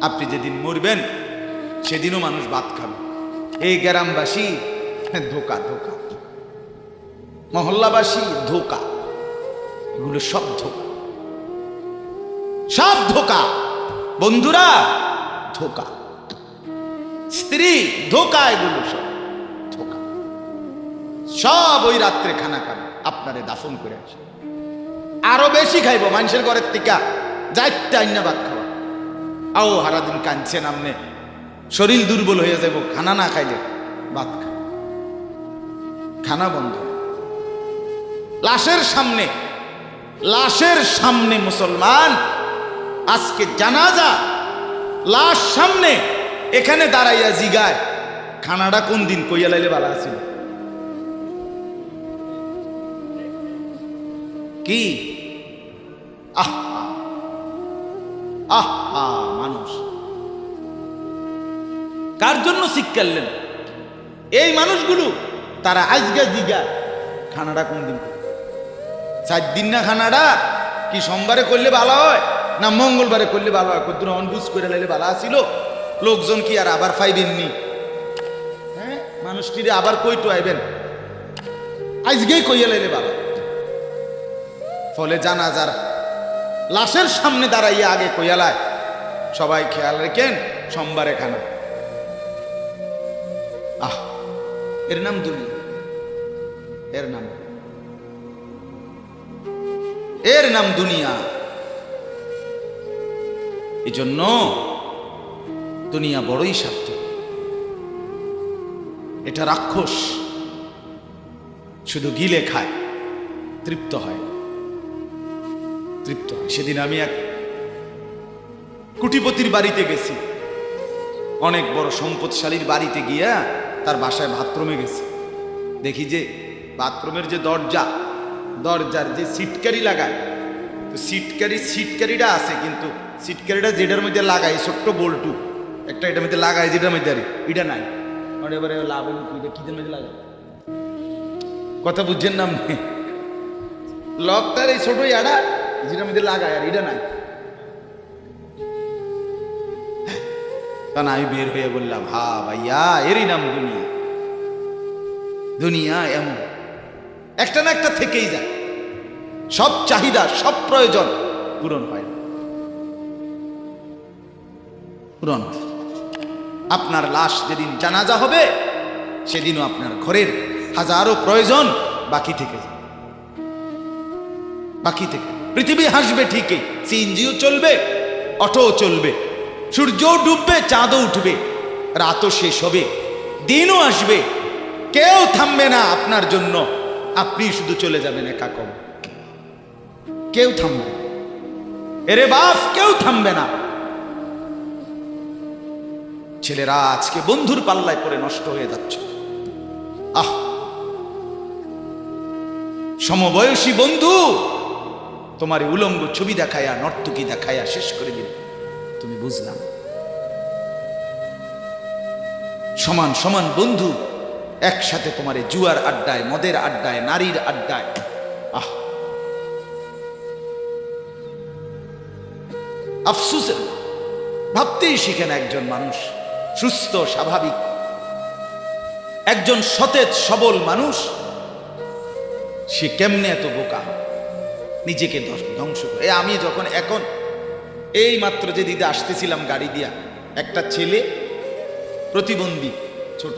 আপনি যেদিন মরবেন সেদিনও মানুষ ভাত খাবে। এই গ্রামবাসী ধোকা ধোকা, মহল্লাবাসী ধোকা, এগুলো সব ধোকা, সব ধোকা। বন্ধুরা ধোকা, স্ত্রী ধোকা, এগুলো সব ধোকা। সব ওই রাত্রে খানা খাবে, আপনারে দাফন করে আসে। আরো বেশি খাইব মানুষের ঘরের থেকে, যাইতে আইনা ভাত খাওয়া। আও হারাদিন কাঁদছেন আমনে, শরীর দুর্বল হয়ে যাব খানা না খাইলে। ভাত খা, খানা বন্ধ। লাশের সামনে, লাশের সামনে মুসলমান আজকে জানাজা, লাশ সামনে, এখানে দাঁড়াইয়া জিগায় খানাটা কোন দিন কইয়া লাইলে ভালো আছিল। কি আহা আহা, মানুষ কার জন্য শিক্ষালেন? এই মানুষগুলো তারা আজকে জিগা খানাটা কোন দিন, 4 দিন না খানাটা কি সোমবারে করলে ভালো হয় না মঙ্গলবারে করলে ভালো হয়? কত অনবুঝ করে লাইলে ভালো আসিল, লোকজন কি আর আবার পাইবেননি? হ্যাঁ, মানুষটিরে আবার কইটো আইবেন, আজকেই কইয়া লাইলে ভালো। ফলে জানাজার লাশের সামনে দাঁড়াইয়া আগে কইয়ালায় সবাই খেয়াল রেখেন সোমবারে খানা। আহ, এর নাম দুনিয়া, এর নাম, এর নাম দুনিয়া। এই জন্য দুনিয়া বড়ই স্বার্থ, এটা রাক্ষস, শুধু গিলে খায়, তৃপ্ত হয়, তৃপ্ত হয়। সেদিন আমি এক কুটিপতির বাড়িতে গেছি, অনেক বড় সম্পদশালীর বাড়িতে গিয়া তার বাসায় বাথরুমে গেছি। দেখি যে বাথরুমের যে দরজা, দরজার যে সিটকারি লাগায়, তো সিটকারিটা আছে, কিন্তু সিটকারিটা যেটার মধ্যে লাগাই ছোট্ট বল্টু একটা, এটার মধ্যে লাগাই যেটার মধ্যে আরে এটা নাই। এবারে লাভ কিদের মধ্যে লাগাই, কথা বুঝছেন না আপনি? লকটার এই ছোট ইয়াটা যেটার মধ্যে লাগায় আর এটা নাই। কারণ আমি বের হয়ে বললাম, হা ভাইয়া, এরই নাম দুনিয়া। দুনিয়া এমন একটা না একটা থেকেই যায়, সব চাহিদা, সব প্রয়োজন পূরণ হয় না, পূরণ হয়। আপনার লাশ যেদিন জানাজা হবে সেদিনও আপনার ঘরের হাজারো প্রয়োজন বাকি থেকে যায়, বাকি থেকে। পৃথিবী হাসবে ঠিকই, সিএনজিও চলবে, অটোও চলবে, সূর্যও ডুববে, চাঁদও উঠবে, রাতও শেষ হবে, দিনও আসবে, কেউ থামবে না আপনার জন্য। আপনি শুধু চলে যাবেন একা কবর, কেউ থামবে না। এরে বাপ, কেউ থামবে না। ছেলেরা আজকে বন্ধুর পাল্লায় পড়ে নষ্ট হয়ে যাচ্ছে। আহ, সমবয়সী বন্ধু তোমার উলঙ্গ ছবি দেখায়া, নর্তকী দেখায়া শেষ করে দিল, তুমি বুঝলাম। সমান সমান বন্ধু একসাথে তোমার জুয়ার আড্ডায়, মদের আড্ডায়, নারীর আড্ডায়। আহ, আফসোসের, ভাবতেই শিখে না একজন মানুষ সুস্থ স্বাভাবিক, একজন সতেজ সবল মানুষ, সে কেমনে এত বোকা, নিজেকে ধ্বংস করে। আমি যখন এখন এই মাত্র যে দিদি আসতেছিলাম গাড়ি দিয়া, একটা ছেলে প্রতিবন্ধী, ছোট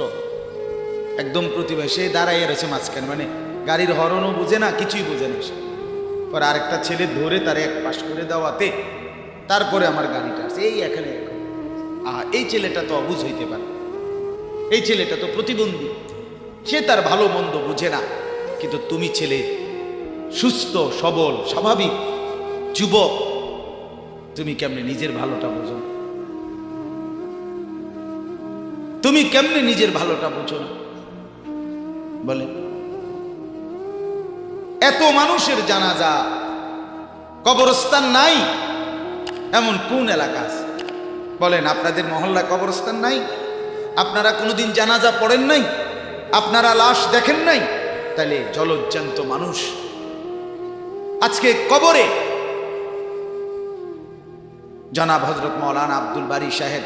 একদম প্রতিবন্ধী, সে দাঁড়াইয়া রয়েছে মাঝখানে, মানে গাড়ির হর্নও বুঝে না, কিছুই বুঝে না সে। পর আরেকটা ছেলে ধরে তারে এক পাশ করে দেওয়াতে তারপরে আমার গাড়িটা আসছে এই এখানে। এই ছেলেটা তো অবুঝ হইতে পারে, এই ছেলেটা তো প্রতিবন্ধী, সে তার ভালো মন্দ বুঝে না। কিন্তু তুমি ছেলে সুস্থ সবল স্বাভাবিক যুবক, তুমি কেমনে নিজের ভালোটা বুঝো না? তুমি কেমনে নিজের ভালোটা বুঝো না বলে? এত মানুষের জানাজা, কবরস্থান নাই এমন কোন এলাকা আছে বলেন? আপনাদের মহল্লায় কবরস্থান নাই? আপনারা কোনোদিন জানাজা পড়েন নাই? আপনারা লাশ দেখেন নাই? তাহলে জলজ্জান্ত মানুষ আজকে কবরে জনাব হযরত মাওলানা আব্দুল বারী সাহেব,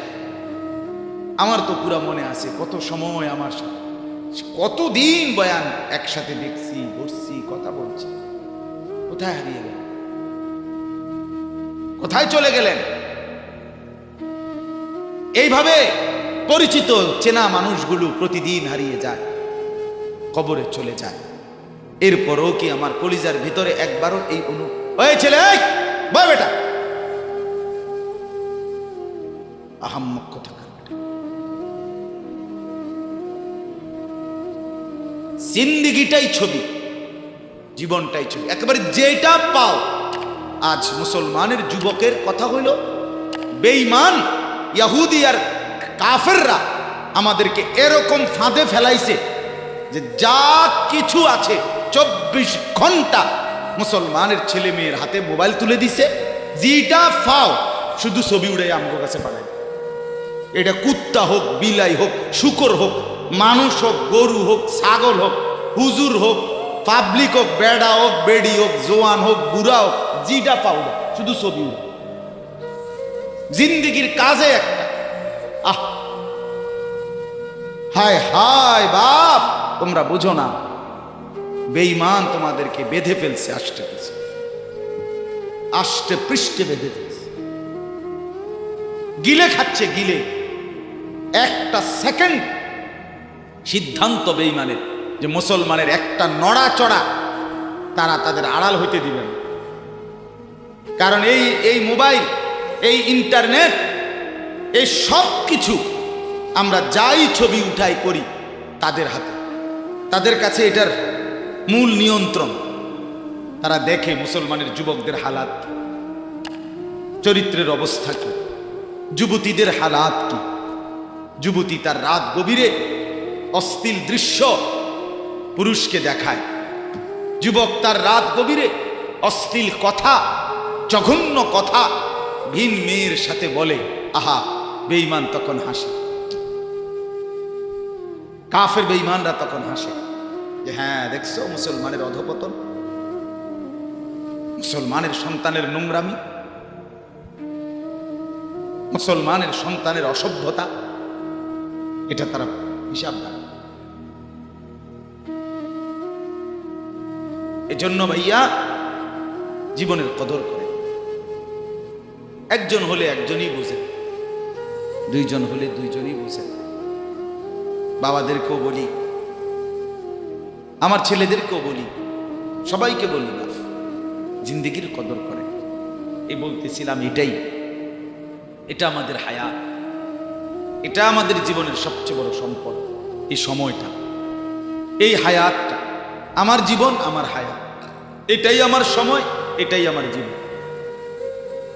আমার তো পুরো মনে আছে কত সময় আমার সাথে, কতদিন বয়ান একসাথে দেখছি, বসছি, কথা বলছি। কোথায় হারিয়ে গেলেন? কোথায় চলে গেলেন? এইভাবে পরিচিত চেনা মানুষগুলো প্রতিদিন হারিয়ে যায়, কবরে চলে যায়। এরপরও কি আমার কলিজার ভিতরে একবারও এই ওই ছেলে, বয় বেটা, আহাম্মক কোথাকার বেটা, জিন্দিগিটাই ছবি, জীবনটাই ছবি, একেবারে যেটা পাও। আজ মুসলমানের যুবকের কথা হইল বেঈমান ইহুদি আর কাফেররা আমাদেরকে এরকম ফাঁদে ফেলাইছে যে যা কিছু আছে 24 ঘন্টা মুসলমানের ছেলে মেয়ের হাতে মোবাইল তুলে দিছে, যেটা ফাও শুধু ছবি উড়ে আমার কাছে পাঠায়। এটা কুত্তা হোক, বিলাই হোক, শুকর হোক, মানুষ হোক, গরু হোক, ছাগল হোক, হুজুর হোক, পাবলিক হোক, বেড়া হোক, বেড়ি হোক, জোয়ান হোক, বুড়া হোক, যেটা পাও শুধু ছবি উড়ে। জিন্দিগির কাজে একটা আহ, হায় হায় বাপ, তোমরা বুঝো না, বেঈমান তোমাদেরকে বেঁধে ফেলছে, আষ্টে পৃষ্ঠে বেঁধে ফেলছে, গিলে খাচ্ছে, গিলে। একটা সেকেন্ড সিদ্ধান্ত বেঈমানের যে মুসলমানের একটা নড়াচড়া তারা তাদের আড়াল হইতে দিবেন। কারণ এই মোবাইল, এই ইন্টারনেট, এই সব কিছু আমরা যাই ছবি উঠাই করি তাদের হাতে, তাদের কাছে এটার মূল নিয়ন্ত্রণ। তারা দেখে মুসলমানের যুবকদের হালাত, চরিত্রের অবস্থা কি, যুবতীদের হালাত কি। যুবতী তার রাত গভীরে অশ্লীল দৃশ্য পুরুষকে দেখায়, যুবক তার রাত গভীরে অশ্লীল কথা, জঘন্য কথা ভিন মেয়ের সাথে বলে। আহা, বেঈমান তখন হাসে, কাফের বেঈমানরা তখন হাসে যে হ্যাঁ দেখছো মুসলমানের অধপতন, মুসলমানের সন্তানের নোংরামি, মুসলমানের সন্তানের অসভ্যতা, এটা তারা হিসাব দেয়। এজন্য ভাইয়া জীবনের কদর করে। একজন হলে একজনই বুঝে, দুইজন হলে দুইজনই বুঝে। বাবাদেরকেও বলি, আমার ছেলেদেরকেও বলি, সবাইকে বলি, না জিন্দেগির কদর করে। এই বলতেছিলাম, এটা আমাদের হায়াত, এটা আমাদের জীবনের সবচেয়ে বড় সম্পদ। এই সময়টা, এই হায়াতটা, আমার জীবন, আমার হায়াত, এটাই আমার সময়, এটাই আমার জীবন।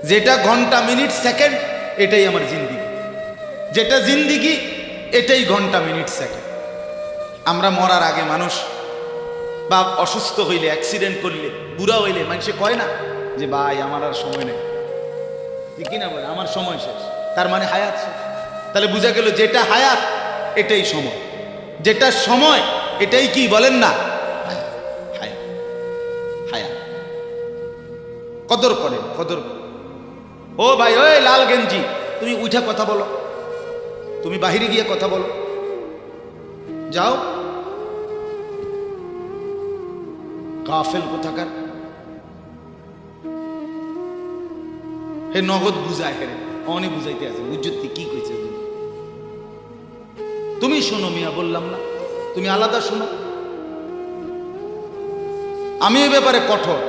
যেটা ঘন্টা, মিনিট, সেকেন্ড, এটাই আমার জিন্দিগি। যেটা জিন্দিগি, এটাই ঘন্টা, মিনিট, সেকেন্ড। আমরা মরার আগে মানুষ বা অসুস্থ হইলে, অ্যাক্সিডেন্ট করলে, বুড়া হইলে মানুষে কয় না যে ভাই আমার আর সময় নেই, ঠিকই না বলে, আমার সময় শেষ, তার মানে হায়াত শেষ। তাহলে বোঝা গেল যেটা হায়াত এটাই সময়, যেটা সময় এটাই কি বলেন না হায়াত। হায়াত কদর করেন, কদর করেন। ও ভাই, ওই লাল গেঞ্জি, তুমি উঠা কথা বলো, তুমি বাহিরে গিয়ে কথা বলো, যাও। কাফেল কোথাকার, হে নগদ বুঝায়, হেরে অনেক বুঝাইতে আছে, বুঝতে কি কইছে তুমি শোনো মিয়া, বললাম না তুমি আলাদা শোনো। আমি এ ব্যাপারে কঠোর।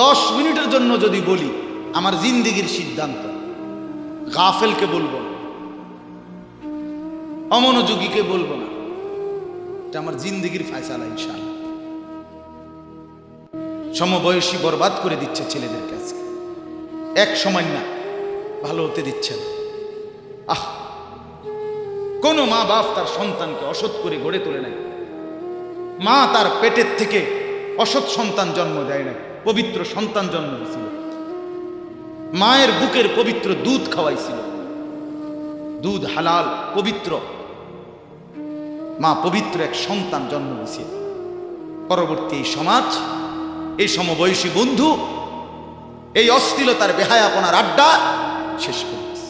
10 মিনিটের জন্য যদি বলি, আমার জিন্দিগির সিদ্ধান্ত, গাফেলকে বলবো না, অমনোযোগীকে বলবো না, এটা আমার জিন্দিগির ফয়সালা ইনশাআল্লাহ। সমবয়সী বরবাদ করে দিচ্ছে ছেলেদের কাছে, এক সময় না ভালো হতে দিচ্ছে না। আহ, কোন মা বাপ তার সন্তানকে অসৎ করে গড়ে তোলে নাই। মা তার পেটের থেকে অসৎ সন্তান জন্ম দেয় নাই, পবিত্র সন্তান জন্ম দিয়েছিল। মায়ের বুকের পবিত্র দুধ খাওয়াইছিল, দুধ হালাল পবিত্র। মা পবিত্র এক সন্তান জন্ম দিয়েছিল। পরবর্তী এই সমাজ, এই সমবয়সী বন্ধু, এই অশ্লীলতার বেহায়াপনার আড্ডা শেষ করে দিস,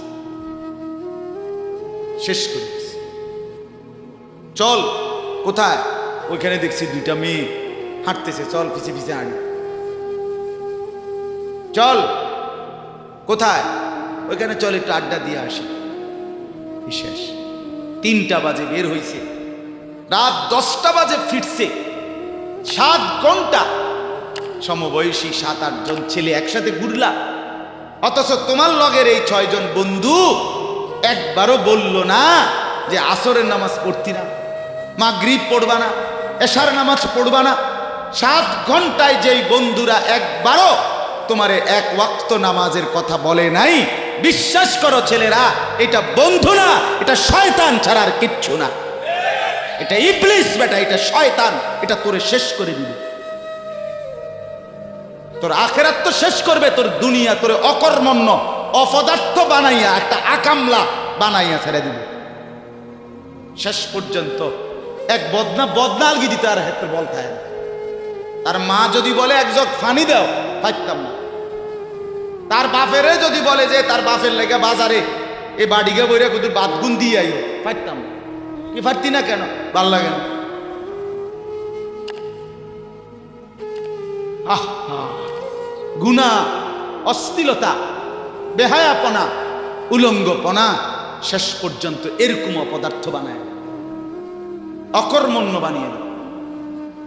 শেষ করে দিস। চল, কোথায়? ওইখানে দেখছি দুইটা মেয়ে হাঁটতেছে, চল পিছে পিছে আনি। চল, কোথায়? ওইখানে চল, একটু আড্ডা দিয়ে আসি। শেষ। 3টা বাজে বের হইছে, রাত 10টা বাজে ফিরছে। 7 ঘন্টা সমবয়সী 7-8 জন ছেলে একসাথে ঘুরলা, অথচ তোমার লগের এই 6 জন বন্ধু একবারও বলল না যে আসরের নামাজ পড়তি না, মাগরিব পড়বা না, এশার নামাজ পড়বা না। 7 ঘন্টায় যেই বন্ধুরা একবারও তোমারে 1 ওয়াক্ত নামাজের কথা বলে নাই, বিশ্বাস করো ছেলেরা, এটা বন্ধু না, এটা শয়তান ছাড়া আর কিচ্ছু না। এটা ইবলিস বেটা, এটা শয়তান, এটা তোরে শেষ করে দিবে। তোর আখেরাত তো শেষ করবে, তোর দুনিয়া তোরে অকর্মণ্য অপদার্থ বানাইয়া একটা আকামলা বানাইয়া ছেড়ে দিবে। শেষ পর্যন্ত এক বদনা আলগি দিতে আর হেতে বলতে হয়। তার মা যদি বলে 1 জগ পানি দাও, পাইতাম না। তার বাপেরে যদি বলে যে তার বাপের লেগে বাজারে এ বাড়িকে বইরে কুতুর বাদগুন দিয়ে আইও, পাইতাম না। কি পারতি না কেন? ভাল লাগে না। গুনাহ, অশ্লীলতা, বেহায়াপনা, উলঙ্গপনা শেষ পর্যন্ত এরকম অপদার্থ বানায়, অকর্মণ্য বানিয়ে দেয়।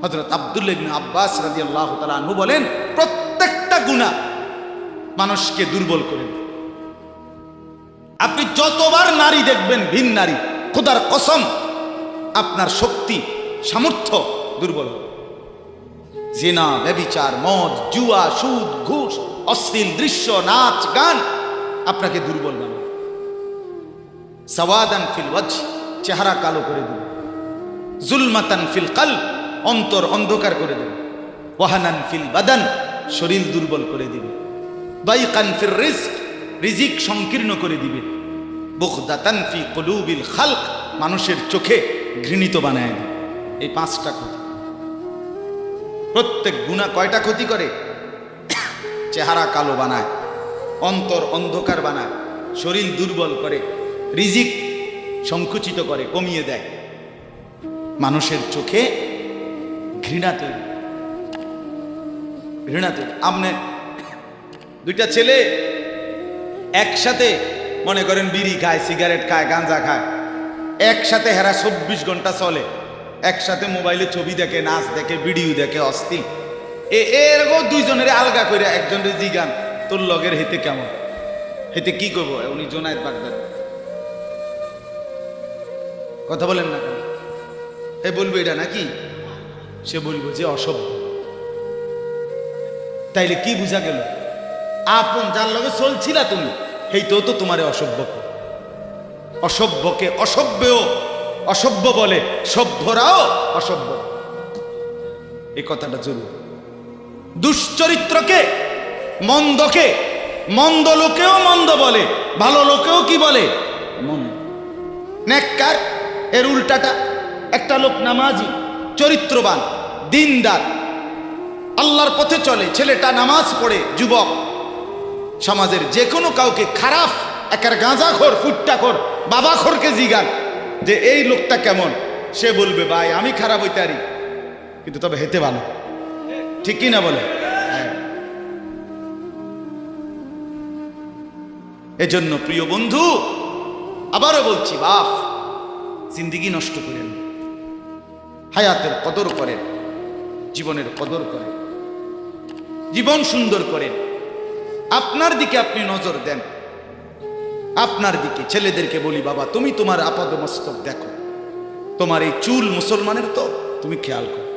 হযরত আব্দুল্লাহ ইবনে আব্বাস রাদিয়াল্লাহু তাআলা আনহু বলেন, প্রত্যেকটা গুনাহ মানুষকে দুর্বল করে দেয়। আপনি যতবার নারী দেখবেন ভিন নারী, খোদার কসম আপনার শক্তি সামর্থ্য দুর্বল হবে। জিনা, ব্যভিচার, মদ, জুয়া, সুদ, ঘুষ, অশ্লীল দৃশ্য, নাচ, গান আপনাকে দুর্বল বানাবে। সাওয়াদান ফিল ওয়াজহ, চেহারা কালো করে দিবে। জুলমাতান ফিল কলব, অন্তর অন্ধকার করে দেবে। ওয়াহানান ফিল বাদান, শরীর দুর্বল করে দিবে। দাইকান ফির রিজক, রিজিক সংকীর্ণ করে দিবে। বুগদাতান ফি কুলুবিল খালক, মানুষের চোখে ঘৃণিত বানায় দেবে। এই 5টা ক্ষতি। প্রত্যেক গুনাহ কয়টা ক্ষতি করে? চেহারা কালো বানায়, অন্তর অন্ধকার বানায়, শরীর দুর্বল করে, রিজিক সংকুচিত করে, কমিয়ে দেয়, মানুষের চোখে ঘৃণা তৈরি, ঘৃণা তৈরি। আপনি 2টা ছেলে একসাথে মনে করেন বিড়ি খায়, সিগারেট খায়, গাঁজা খায়, একসাথে হেরা 24 ঘন্টা চলে, একসাথে মোবাইলে ছবি দেখে, নাচ দেখে, ভিডিও দেখে, অস্থির। এরকম 2 জনের আলগা করে একজনের জিগান, তোর লগের হেতে কেমন, হেতে কি করবো? উনি জোনায়েদ বাগদাদি, কথা বলেন না কেন? এ বলবো এটা নাকি? সে বলবো যে অসভ্য। তাইলে কি বুঝা গেল? আপন যার লগে চলছিলা তুমি, হেইতেও তো তোমারে অসভ্য। অসভ্যকে অসভ্যও অসভ্য বলে, সভ্যরাও অসভ্য। এই কথাটা জরুরি। দুশ্চরিত্রকে, মন্দকে মন্দ লোকেও মন্দ বলে, ভালো লোকেও কি বলে? মন্দ। নেককার এর উল্টাটা। একটা লোক নামাজি, চরিত্রবান, দিনদার, আল্লাহর পথে চলে, ছেলেটা নামাজ পড়ে, যুবক, সমাজের যে কোনো কাউকে খারাপ, একার গাঁজাখোর, ফুট্টাখোর, বাবাখোরকে জিগান যে এই লোকটা কেমন, সে বলবে ভাই আমি খারাপ হইতে পারি, কিন্তু তবে হেতে ভালো। ঠিক কি না বলে? এজন্য প্রিয় বন্ধু, আবারও বলছি, বাপ জিন্দেগি নষ্ট করেন, হায়াতের কদর করেন, জীবনের কদর করেন, জীবন সুন্দর করেন। আপনার দিকে আপনি নজর দেন, আপনার দিকে। ছেলেদেরকে বলি, বাবা তুমি তোমার আপাদ মস্তক দেখো, তোমার এই চুল মুসলমানের তো, তুমি খেয়াল করো।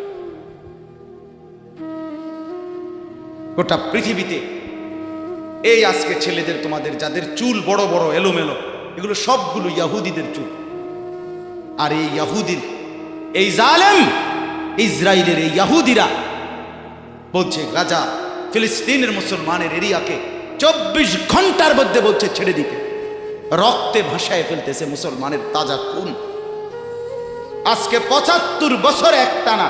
গোটা পৃথিবীতে এই আজকে ছেলেদের, তোমাদের যাদের চুল বড় বড় এলোমেলো, এগুলো সবগুলো ইয়াহুদিদের চুল। আর এই ইয়াহুদির, এই জালেম ইসরায়েলের এই ইয়াহুদিরা বলছে গাজা, ফিলিস্তিনের মুসলমানের এরিয়াকে 24 ঘন্টার মধ্যে বলছে ছেড়ে দিতে। রক্তে ভাসায় ফেলতেছে মুসলমানের তাজা খুন। আজকে 75 বছর একটানা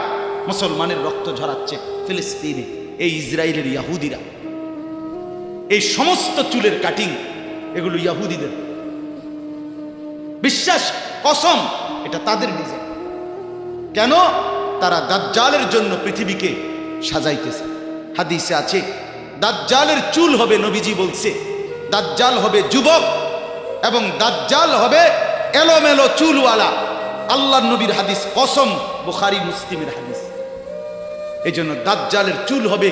মুসলমানের রক্ত ঝরাচ্ছে ফিলিস্তিনে এই ইসরায়েলের ইয়াহুদিরা। এই সমস্ত চুলের কাটিং এগুলো ইহুদিদের। বিশ্বাস, কসম, এটা তাদের ডিজাইন। কেন? তারা দাজ্জালের জন্য পৃথিবীকে সাজাইতেছে। হাদিসে আছে দাজ্জালের চুল হবে, নবীজি বলছে দাজ্জাল হবে যুবক এবং দাজ্জাল হবে এলোমেলো চুলওয়ালা। আল্লাহর নবীর হাদিস, কসম, বুখারী মুসলিমের হাদিস। এই জন্য দাজ্জালের চুল হবে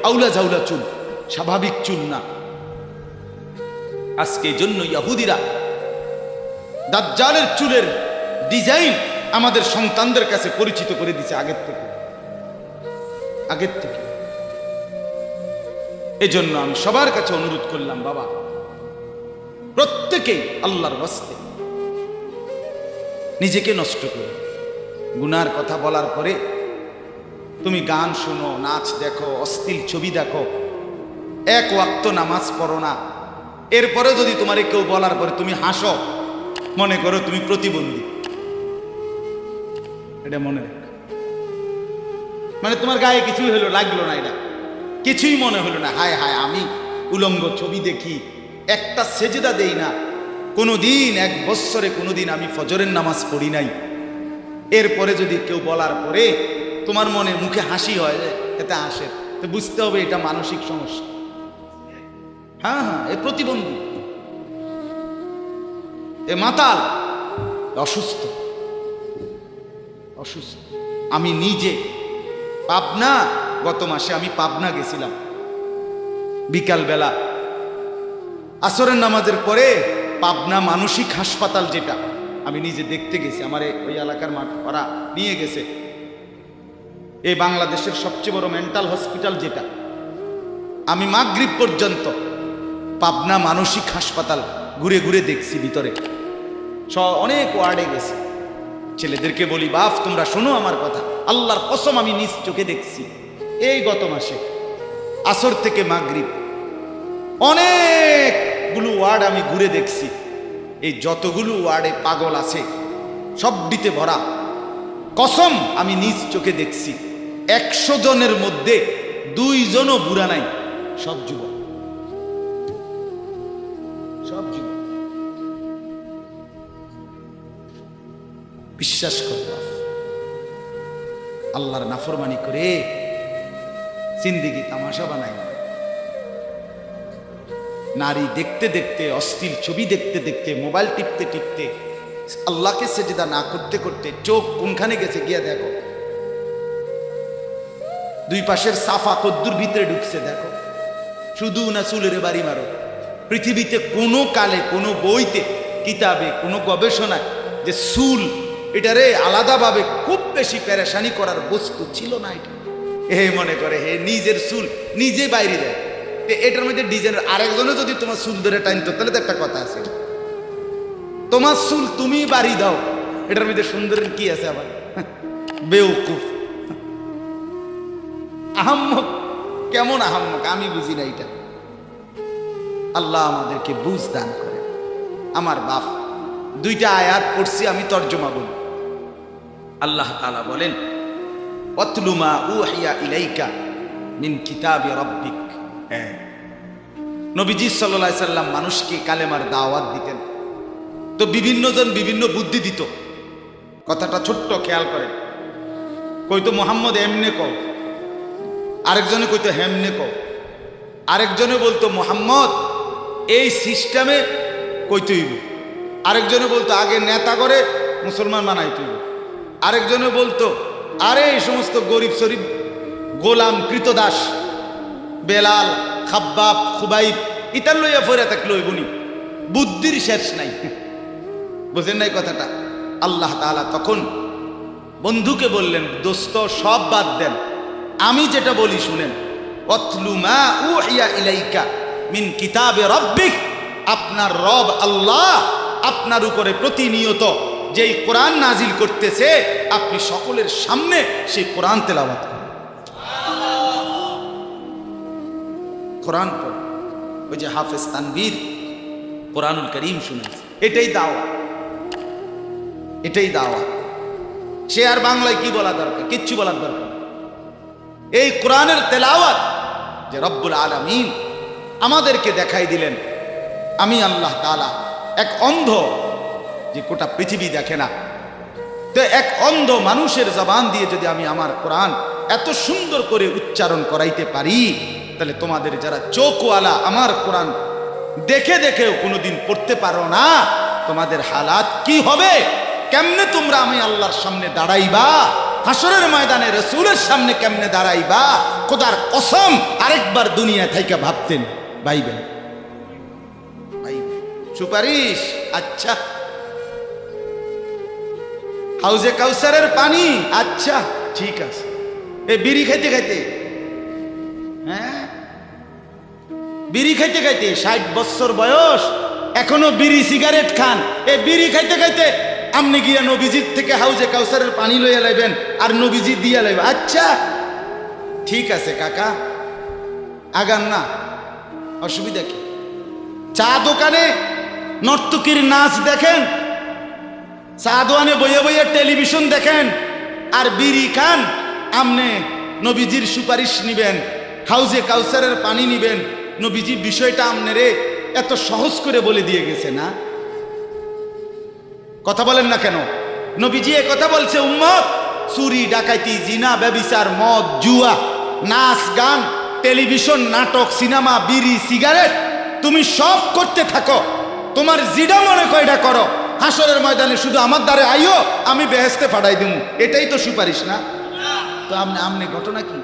আউলা ঝাউলা চুল, স্বাভাবিক চুল না। আজকে এই জন্য ইহুদিরা দাজ্জালের চুলের ডিজাইন আমাদের সন্তানদের কাছে পরিচিত করে দিচ্ছে আগের থেকে। এজন্য আমি সবার কাছে অনুরোধ করলাম, বাবা প্রত্যেকেই আল্লাহর ওয়াস্তে নিজেকে নষ্ট করো। গুনার কথা বলার পরে তুমি গান শোনো, নাচ দেখো, অশ্লীল ছবি দেখো, এক ওয়াক্ত নামাজ পড়ো না, এরপরে যদি তোমারে কেউ বলার পরে তুমি হাসো, মনে করো তুমি প্রতিবন্ধী। এটা মনে রেখো। মানে তোমার গায়ে কিছুই হলো, লাগলো না, এটা কিছুই মনে হলো না। হায় হায়, আমি উলঙ্গ ছবি দেখি, একটা সেজদা দেই না, কোনোদিন, এক বৎসরে কোনোদিন আমি ফজরের নামাজ পড়ি নাই, এরপরে যদি কেউ বলার পরে তোমার মনে মুখে হাসি হয়, এতে আসে, তো বুঝতে হবে এটা মানসিক সমস্যা। হ্যাঁ হ্যাঁ, এ প্রতিবন্ধী, এ মাতাল, অসুস্থ। আমি নিজে পাবনা, গত মাসে আমি পাবনা গেছিলাম, বিকালবেলা আসরের নামাজের পরে পাবনা মানসিক হাসপাতাল, যেটা আমি নিজে দেখতে গেছি, আমার ওই এলাকার ওরা নিয়ে গেছে, এই বাংলাদেশের সবচেয়ে বড় মেন্টাল হসপিটাল যেটা। আমি মাগরিব পর্যন্ত পাবনা মানসিক হাসপাতাল ঘুরে ঘুরে দেখছি, ভিতরে অনেক ওয়ার্ডে গেছে। ছেলেদেরকে বলি, বাপ তোমরা শোনো আমার কথা, আল্লাহর কসম আমি নিজ চোখে দেখছি। এই গত মাসে আসর থেকে মাগরিব অনেকগুলো ওয়ার্ড আমি ঘুরে দেখছি। এই যতগুলো ওয়ার্ডে পাগল আছে সবটিতে ভরা। কসম, আমি নিজ চোখে দেখছি 100 জনের মধ্যে 2 জনও বুড়া নাই, সব যুবক, সব যুবক। বিশ্বাস করো, আল্লাহর নাফরমানি করে জিন্দেগি তামাশা বানাই। নারী দেখতে দেখতে, অশ্লীল ছবি দেখতে দেখতে, মোবাইল টিপতে টিপতে, আল্লাহকে সেজদা না করতে করতে চোখ কোনখানে গেছে গিয়া দেখো। 2 পাশের সাফা কদ্দুর ভিতরে ঢুকছে দেখো। শুধু না চুলের বাড়ি মারো। পৃথিবীতে কোনো কালে, কোনো বইতে, কিতাবে, কোনো গবেষণায় যে চুল এটারে আলাদাভাবে খুব বেশি পেরেশানি করার বস্তু ছিল না। এটা মনে করে নিজের চুল নিজে বাইরে দেয়। এটার মধ্যে ডিজাইন, আরেকজনে যদি তোমার চুল ধরে টাইনতো তাহলে তো একটা কথা আছে, তোমার চুল তুমি বাড়ি দাও, এটার মধ্যে সুন্দরের কি আছে? আবার বেউকুফ, আহাম্মক। কেমন আহাম্মক আমি বুঝি না এটা। আল্লাহ আমাদেরকে বুঝ দান করে। আমার বাপ 2টা আয়াত পড়ছি, আমি তর্জমা বলি। আল্লাহ তাআলা বলেন, ওয়াতলু মা উহিয়া ইলাইকা মিন কিতাবি রাব্বিক। নবীজি সাল্লাল্লাহু আলাইহি সাল্লাম মানুষকে কালেমার দাওয়াত দিতেন, তো বিভিন্ন জন বিভিন্ন বুদ্ধি দিত। কথাটা ছোট্ট খেয়াল করে, কইতো মোহাম্মদ এমনে কও, আরেকজনে কইতো হেমনে কও, আরেকজনে বলতো মোহাম্মদ এই সিস্টেমে কইতে হইব, আরেকজনে বলতো আগে নেতা করে মুসলমান বানাইতে হইব, আরেকজনে বলতো আরে এই সমস্ত গরিব শরীফ গোলাম কৃতদাস বেলাল খাব্বাব খুবাইব ইতার লইয়া ফইরা থাকলে হইবনি। বুদ্ধির শেষ নাই। বুঝেন নাই কথাটা? আল্লাহ তাআলা তখন বন্ধুকে বললেন, দোস্ত সব বাদ দেন, আমি যেটা বলি শুনেন। ওয়াতলু মা উহিয়া ইলাইকা মিন কিতাবে রাব্বিক। আপনার রব আল্লাহ আপনার উপরে প্রতিনিয়ত যেই কোরআন নাজিল করতেছে, আপনি সকলের সামনে সেই কোরআন তেলাওয়াত করেন। কোরআন পড়ে। ওই যে হাফেজ তানভীর কোরআনুল কারীম শুনেছে, এটাই দাওয়াত, এটাই দাওয়াত। সে আর বাংলায় কি বলা দরকার? কিচ্ছু বলার দরকার। এই কোরআনের তেলাওয়াত যে রব্বুল আলামিন আমাদেরকে দেখাই দিলেন আমি আল্লাহ তাআলা এক অন্ধ, যে গোটা পৃথিবী দেখে না, তো এক অন্ধ মানুষের জবান দিয়ে যদি আমি আমার কোরআন এত সুন্দর করে উচ্চারণ করাইতে পারি, তাহলে তোমাদের যারা চোখওয়ালা আমার কোরআন দেখে দেখেও কোনোদিন পড়তে পারো না, তোমাদের হালাত কি হবে? কেমনে তোমরা আমি আল্লাহর সামনে দাঁড়াইবা? হাসরের ময়দানে রাসূলের সামনে কেমনে দাঁড়াইবা? খোদার কসম আরেকবার দুনিয়া থেকে ভাবতেন ভাইবেন সুপারিশ। আচ্ছা, হাউজে কাউসারের পানি, আচ্ছা ঠিক আছে। এ বিড়ি খাইতে খাইতে, হ্যাঁ বিড়ি খাইতে খাইতে 60 বছর বয়স, এখনো বিড়ি সিগারেট খান। এ বিড়ি খাইতে খাইতে আপনি গিয়া নবীজির থেকে হাউজে কাউসারের পানি লইয়া লাইবেন আর নবীজি দিয়া লাইবেন। আচ্ছা ঠিক আছে কাকা, আগান না, অসুবিধা কি? চা দোকানে নর্তকীর নাচ দেখেন, চা দোকানে বইয়ে বইয়ে টেলিভিশন দেখেন, আর বিড়ি খান। আমনে নবীজির সুপারিশ নিবেন, হাউজে কাউসারের পানি নিবেন। নবীজি বিষয়টা আমনেরে এত সহজ করে বলে দিয়ে গেছে না? কথা বলেন না কেন? নবীজি এ কথা বলছে, উম্মত চুরি ডাকাইতি জিনা ব্যভিচার মদ জুয়া নাচ গান টেলিভিশন নাটক সিনেমা বিড়ি সিগারেট তুমি সব করতে থাকো, তোমার জিডা মনে কয়টা করো, হাসরের ময়দানে শুধু আমার দ্বারে আইও, আমি বেহেশতে ফাটাই দেবো। এটাই তো সুপারিশ না? তো আমনে ঘটনা কি,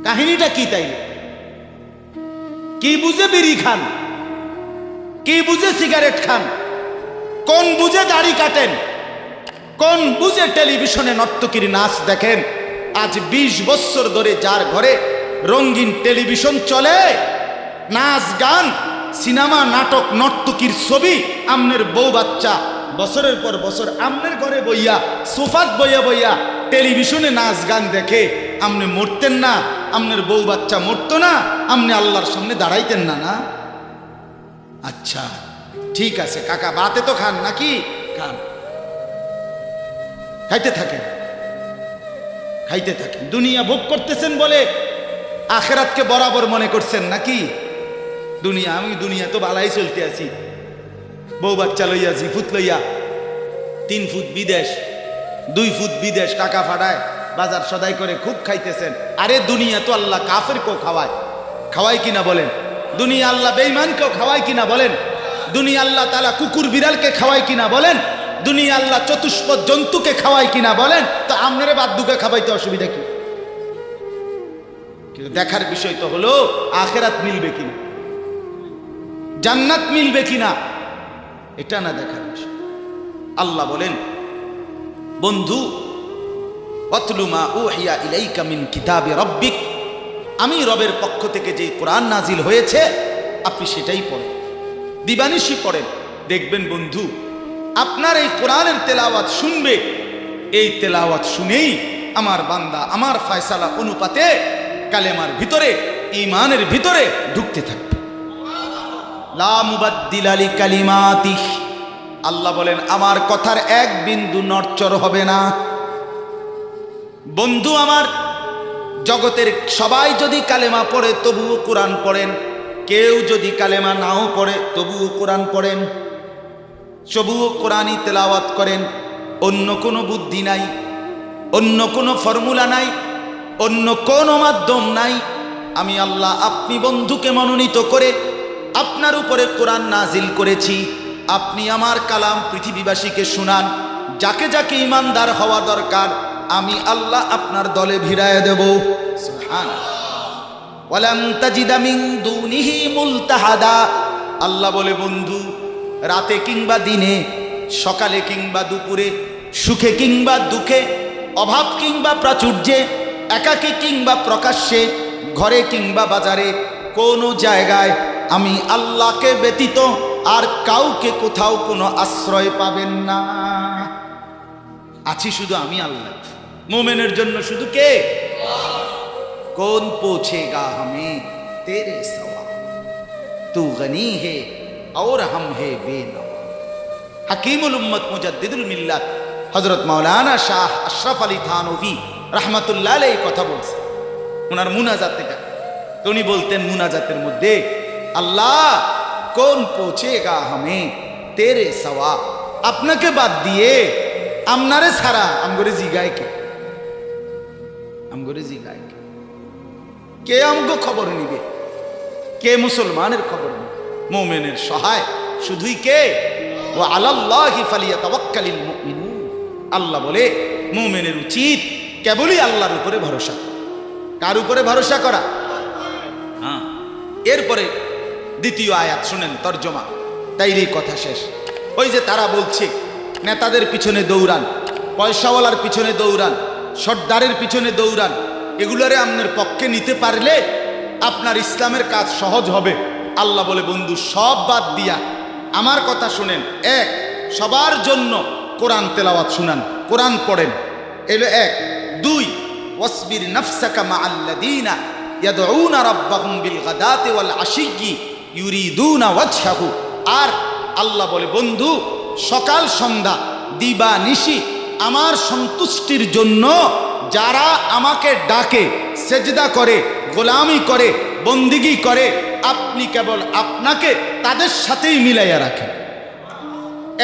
কাহিনীটা কি? তাই কি বুঝে বিড়ি খান, কি বুঝে সিগারেট খান, কোন বুঝে দাড়ি কাটেন, কোন বুঝে টেলিভিশনে নর্তকীর নাচ দেখেন? আজ 20 বছর ধরে যার ঘরে রঙিন টেলিভিশন চলে, নাচ গান সিনেমা নাটক নর্তকীর ছবি, আমনের বউ বাচ্চা বছরের পর বছর আমনের ঘরে বইয়া সোফাত বইয়া বইয়া টেলিভিশনে নাচ গান দেখে, আমনে মরতেন না? আমনের বউ বাচ্চা মরতো না? আমনে আল্লাহর সামনে দাঁড়াইতেন না? না? আচ্ছা ঠিক আছে কাকা, বাতে তো খান নাকি? খান, খাইতে থাকেন, খাইতে থাকেন। দুনিয়া ভোগ করতেছেন বলে আখেরাতকে বরাবর মনে করছেন নাকি? দুনিয়া, আমি দুনিয়া তো বালাই চলতে আছি, বউ বাচ্চা লইয়া 2 ফুট লইয়া 3 ফুট বিদেশ 2 ফুট বিদেশ টাকা ফাটায় বাজার সদাই করে খুব খাইতেছেন। আরে দুনিয়া তো আল্লাহ কাফেরকেও খাওয়ায়, খাওয়ায় কিনা বলেন? দুনিয়া আল্লাহ বেঈমানকেও খাওয়ায় কিনা বলেন? দুনিয়া আল্লাহ তাআলা কুকুর বিড়ালকে খাওয়ায় কিনা বলেন? দুনিয়া আল্লাহ চতুষ্পদ জন্তুকে খাওয়ায় কিনা বলেন? তো আপনারে বাদ্দুকে খাওয়াইতে অসুবিধা কি? কিন্তু দেখার বিষয় তো হলো আখেরাত মিলবে কিনা, জান্নাত মিলবে কিনা, এটা না দেখার বিষয়। আল্লাহ বলেন, বন্ধু ওয়াতলু মা উহিয়া ইলাইকা মিন কিতাবি রাব্বিক, আমি রবের পক্ষ থেকে যে কোরআন নাজিল হয়েছে আপনি সেটাই পড়েন, দিবানিশি পড়েন। দেখবেন বন্ধু আপনার এই কোরআনের তেলাওয়াত শুনবে, এই তেলাওয়াত শুনেই আমার বান্দা আমার ফয়সালা অনুপাতে কালেমার ভিতরে ঈমানের ভিতরে ঢুকতে থাকবে। লা মুবাদ্দিলা লিকালিমাতিহ, আল্লাহ বলেন আমার কথার এক বিন্দু নড়চড় হবে না। বন্ধু আমার, জগতের সবাই যদি কালেমা পড়ে তবুও কোরআন পড়েন, কেউ যদি কালেমা নাও পড়ে তবুও কোরআন পড়েন, তবুও কোরআনই তেলাওয়াত করেন। অন্য কোনো বুদ্ধি নাই, অন্য কোনো ফর্মুলা নাই, অন্য কোনো মাধ্যম নাই। আমি আল্লাহ আপনি বন্ধুকে মনোনীত করে আপনার উপরে কোরআন নাজিল করেছি, আপনি আমার কালাম পৃথিবীবাসীকে শুনান। যাকে যাকে ইমানদার হওয়া দরকার আমি আল্লাহ আপনার দলে ভিড়ায় দেব। সুবহানাল্লাহ। ওয়ালান তাজিদা মিন দুনিহি মুলতাহাদা, আল্লাহ বলে বন্ধু রাতে কিংবা দিনে, সকালে কিংবা দুপুরে, সুখে কিংবা দুঃখে, অভাব কিংবা প্রাচুর্যে, একাকী কিংবা প্রকাশ্যে, ঘরে কিংবা বাজারে, কোনো জায়গায় আমি আল্লাহকে ব্যতীত আর কাউকে কোথাও কোনো আশ্রয় পাবেন না। আছি শুধু আমি আল্লাহ। মোমেনের জন্য শুধু কে? কৌন পৌঁছেগা হমে তেরে সওয়াব, তু গনি হে और हम है बेनवा। हकीमुल उम्मत मुजद्दिदुल मिल्लत हजरत मौलाना शाह अशरफ अली थानवी रहमतुल्लाह अलैहि কথা বলছে ওনার মুনাজাত থেকে। তো উনি বলতেন মুনাজাতের মধ্যে, আল্লাহ কোন পৌঁছেগা হামে তেরে সওয়া, আপনাকে বাদ দিয়ে আমনারে ছাড়া আমগরে জিগায় কে, আমগরে জিগায় কে, কে আমগো খবর নিবে, কে মুসলমানের খবর নিবে? মুমিনের সহায় শুধুই কে? ওয়া আলাল্লাহি ফালিয়াতাওয়াক্কালিল মুমিনুন। আল্লাহ বলে মুমিনের উচিত কেবলই আল্লাহর উপরে ভরসা। কার উপরে ভরসা করা? হ্যাঁ। এরপরে দ্বিতীয় আয়াত শুনেন, তর্জমা, তাইরই কথা শেষ। ওই যে তারা বলছে নেতাদের পিছনে দৌড়ান, পয়সাওয়ালার পিছনে দৌড়ান, সর্দারের পিছনে দৌড়ান, এগুলোরে আপনার পক্ষে নিতে পারলে আপনার ইসলামের কাজ সহজ হবে। আল্লাহ বলে বন্ধু সব বাদ দিয়া আমার কথা শুনেন। এক, সবার জন্য কোরআন তেলাওয়াত শুনান, কোরআন পড়েন, এলো এক। দুই, ওয়াসবির নাফসাকা মাআল্লাযীনা ইয়াদউনা রাব্বাহুম বিল গাদাতি ওয়াল আশিয়্যি ইউরিদুনা ওয়াজহাহু। আর আল্লাহ বলে বন্ধু সকাল সন্ধ্যা দিবা নিশি আমার সন্তুষ্টির জন্য যারা আমাকে ডাকে, সেজদা করে, গোলামি করে, বন্দিগি করে, আপনি কেবল আপনাকে তাদের সাথেই মিলাইয়া রাখেন।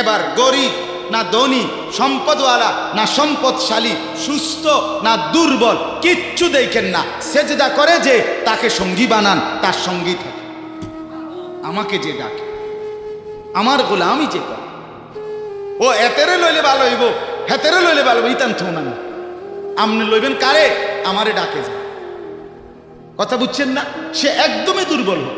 এবার গরিব না ধনী, সম্পদওয়ালা না সম্পদশালী, সুস্থ না দুর্বল, কিচ্ছু দেখেন না, সেজদা করে যে তাকে সঙ্গী বানান, তার সঙ্গী থাকে। আমাকে যে ডাকে, আমার গোলামি যে করে, ও এতেরে লইলে ভালো হইব, হেতেরে লইলে ভালো হইব, ইতান থোনা না, আপনি লইবেন কারে? আমারে ডাকে যায়। কথা বুঝছেন না? সে একদমই দুর্বল হোক।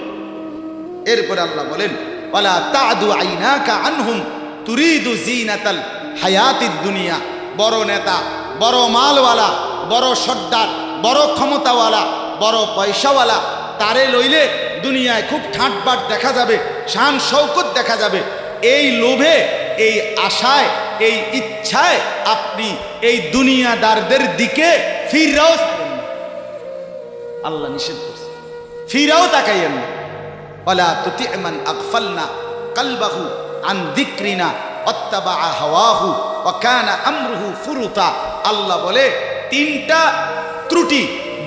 এরপরে আল্লাহ বলেন, ওয়ালা তাদু আইনাকা আনহুম তুরিদু জিনাতাল হায়াতিদ দুনিয়া। বড় নেতা, বড় মালওয়ালা, বড় সর্দার, বড় ক্ষমতাওয়ালা, বড় পয়সাওয়ালা, তারে লইলে দুনিয়ায় খুব ঠাটবাট দেখা যাবে, শান শৌকত দেখা যাবে। এই লোভে, এই আশায়, এই ইচ্ছায় আপনি এই দুনিয়াদারদের দিকে ফিরাও, আল্লাহ নিষেধ করছে, ফিরাও তাকাইয়েন না। ওয়ালা তুতি মান আগফালনা কলবাহু আন যিকরিনা ওয়াত্তাবা হাওয়াহু ওয়া কানা আমরুহু ফুরুতা। আল্লাহ বলে তিনটা ত্রুটি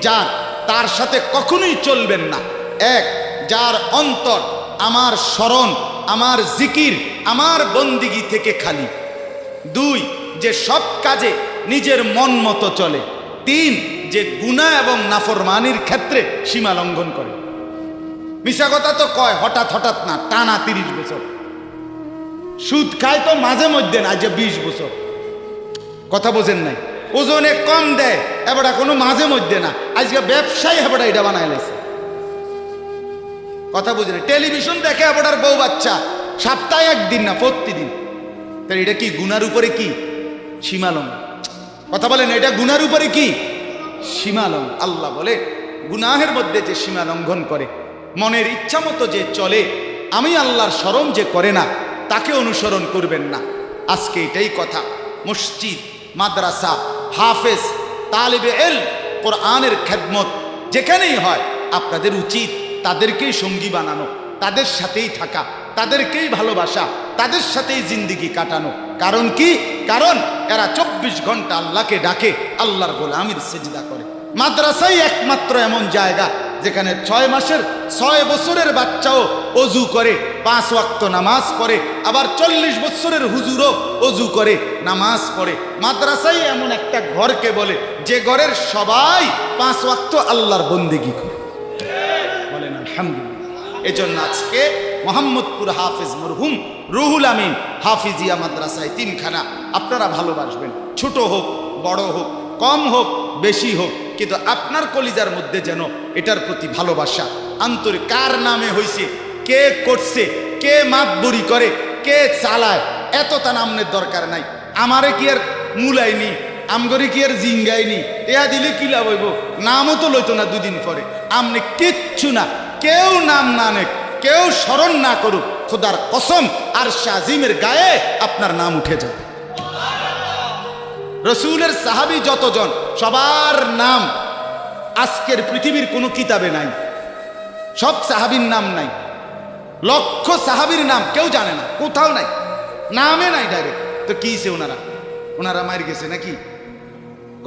যার, তার সাথে কখনোই চলবেন না। এক, যার অন্তর আমার স্মরণ, আমার জিকির, আমার বন্দিগি থেকে খালি। দুই, যে সব কাজে নিজের মন মতো চলে। তিন, যে গুনাহ এবং নাফরমানির ক্ষেত্রে সীমা লঙ্ঘন করে। মিশা কথা তো কয় হঠাৎ হঠাৎ না, টানা 30 বছর। সুদ খায় তো মাঝে মধ্যে না, যে 20 বছর। কথা বোঝেন নাই? ওজনে কম দেয় এবারে কোনো মাঝে মধ্যে না, আজকে ব্যবসায়ী এবারে এটা বানায় লাইছে। কথা বুঝলেন? টেলিভিশন দেখে এবারে বউ বাচ্চা, সপ্তাহে একদিন না, প্রতিদিন। তাহলে এটা কি গুনার উপরে কি সীমালঙ্ঘন? কথা বলেন, এটা গুনার উপরে কি সীমালঙ্ঘন? আল্লাহ বলে গুনাহের মধ্যে যে সীমা লঙ্ঘন করে, মনের ইচ্ছা মতো যে চলে, আমি আল্লাহর স্মরণ যে করে না, তাকে অনুসরণ করবেন না। আজকে এটাই কথা। মসজিদ, মাদ্রাসা, হাফেজ, তালিবে এল, কোরআনের খেদমত যেখানেই হয়, আপনাদের উচিত তাদেরকেই সঙ্গী বানানো, তাদের সাথেই থাকা, তাদেরকেই ভালোবাসা, তাদের সাথেই জিন্দিগি কাটানো। কারণ কি? কারণ এরা 24 ঘন্টা আল্লাহকে ডাকে, আল্লাহর গোলামির সেজদা করে। মাদ্রাসাই একমাত্র এমন জায়গা যেখানে 6 মাসের 6 বছরের বাচ্চাও অজু করে, 5 ওয়াক্ত নামাজ পড়ে, আবার 40 বছরের হুজুরও অজু করে, নামাজ পড়ে। মাদ্রাসাই এমন একটা ঘরকে বলে যে ঘরের সবাই 5 ওয়াক্ত আল্লাহর বন্দেগী করে। বলেন আলহামদুলিল্লাহ। এজন্য আজকে মোহাম্মদপুর হাফেজ মরহুম রুহুল আমিন হাফিজিয়া মাদ্রাসায় 3খানা আপনারা ভালোবাসবেন। ছোট হোক, বড় হোক, কম হোক, বেশি হোক, কিন্তু আপনার কলিজার মধ্যে যেন এটার প্রতি ভালোবাসা, আন্তরিক। কার নামে হইছে, কে করছে, কে মাতবরি করে, কে চালায়, এত তা নামের দরকার নাই। আমারে কি আর মূলাইনি, আমগরি কি আর জিঙ্গাইনি, এয়া দিলে কি লাভ হইব? নামও তো লইতো না 2 দিন পরে। আমনে কিচ্ছু না, কেউ নাম না নেক, কেউ স্মরণ না করুক, খোদার কসম আর শাজিমের গায়ে আপনার নাম উঠে যাবে। রসুলের সাহাবী যতজন, সবার নাম আজকের পৃথিবীর কোনো কিতাবে নাই। সব সাহাবীর নাম নাই, লক্ষ সাহাবীর নাম কেউ জানে না, কোথাও নাই, নামে নাই ডাইরেক্ট। তো কিছে ওনারা মার গেছে নাকি?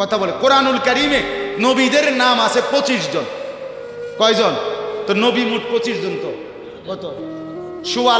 কথা বলে কোরআনুল কারীমে নবীদের নাম আছে 25 জন। কয়জন? তো নবী মোট 25 জন। তো কত? সোয়া